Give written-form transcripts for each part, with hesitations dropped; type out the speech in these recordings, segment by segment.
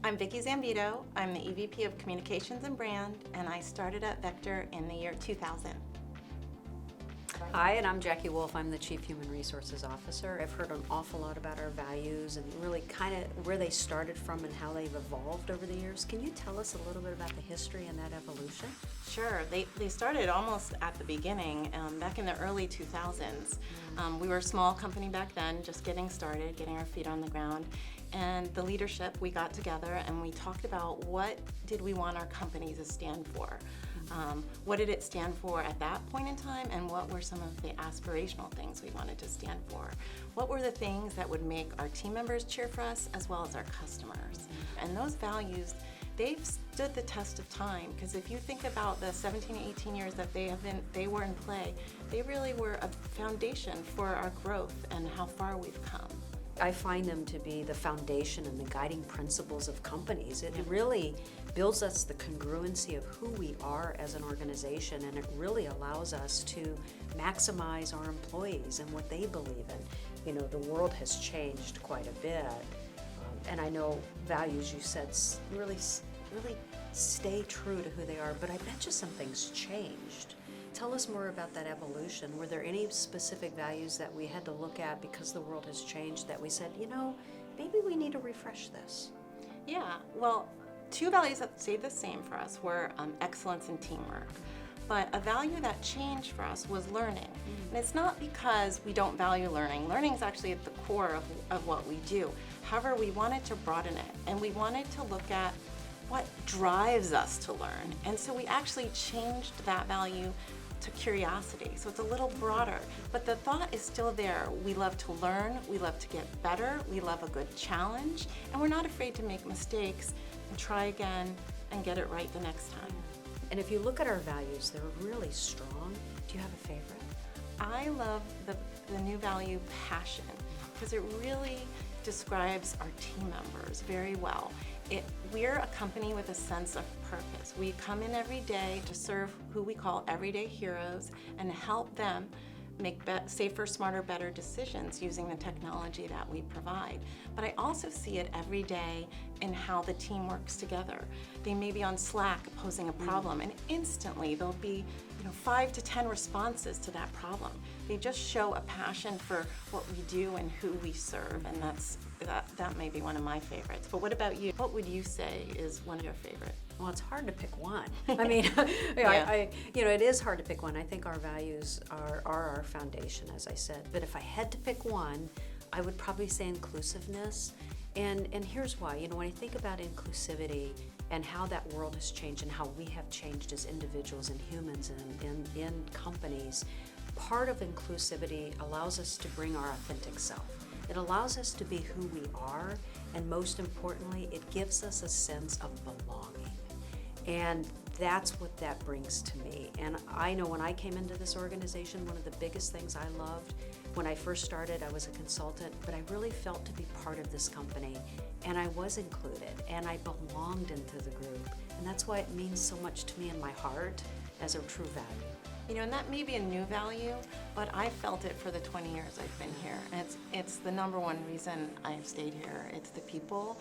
I'm Vicki Zambito. I'm the EVP of Communications and Brand, and I started at Vector in the year 2000. Hi, and I'm Jackie Wolf. I'm the Chief Human Resources Officer. I've heard an awful lot about our values and really kind of where they started from and how they've evolved over the years. Can you tell us a little bit about the history and that evolution? Sure. They started almost at the beginning, back in the early 2000s. We were a small company back then, just getting started, getting our feet on the ground. And the leadership, we got together and we talked about what did we want our company to stand for. What did it stand for at that point in time, and what were some of the aspirational things we wanted to stand for? What were the things that would make our team members cheer for us as well as our customers? And those values, they've stood the test of time, because if you think about the 17, 18 years that they were in play, they really were a foundation for our growth and how far we've come. I find them to be the foundation and the guiding principles of companies. It really builds us the congruency of who we are as an organization, and it really allows us to maximize our employees and what they believe in. You know, the world has changed quite a bit, and I know values, you said, really stay true to who they are, but I bet you some things changed. Tell us more about that evolution. Were there any specific values that we had to look at because the world has changed that we said, you know, maybe we need to refresh this? Yeah, well, two values that stayed the same for us were excellence and teamwork. But a value that changed for us was learning. And it's not because we don't value learning. Learning is actually at the core of what we do. However, we wanted to broaden it, and we wanted to look at what drives us to learn. And so we actually changed that value to curiosity. So it's a little broader, but the thought is still there. We love to learn, we love to get better, we love a good challenge, and we're not afraid to make mistakes and try again and get it right the next time. And if you look at our values, they're really strong. Do you have a favorite? I love the new value, passion, because it really describes our team members very well. We're a company with a sense of purpose. We come in every day to serve who we call everyday heroes and help them make safer, smarter, better decisions using the technology that we provide. But I also see it every day in how the team works together. They may be on Slack posing a problem, and instantly there'll be 5 to 10 responses to that problem. They just show a passion for what we do and who we serve, and that may be one of my favorites. But what about you? What would you say is one of your favorites? Well, it's hard to pick one. I mean, it is hard to pick one. I think our values are our foundation, as I said. But if I had to pick one, I would probably say inclusiveness. And here's why. When I think about inclusivity and how that world has changed and how we have changed as individuals and humans and in companies, part of inclusivity allows us to bring our authentic self. It allows us to be who we are, and most importantly, it gives us a sense of belonging. And that's what that brings to me. And I know when I came into this organization, one of the biggest things I loved, when I first started, I was a consultant, but I really felt to be part of this company, and I was included, and I belonged into the group. And that's why it means so much to me in my heart as a true value. And that may be a new value, but I felt it for the 20 years I've been here. And it's the number one reason I've stayed here. It's the people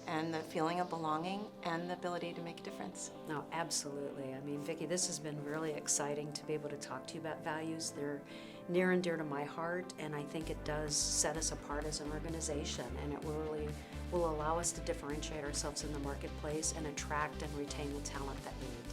and the feeling of belonging and the ability to make a difference. No, absolutely. I mean, Vicki, this has been really exciting to be able to talk to you about values. They're near and dear to my heart, and I think it does set us apart as an organization, and it really will allow us to differentiate ourselves in the marketplace and attract and retain the talent that we need.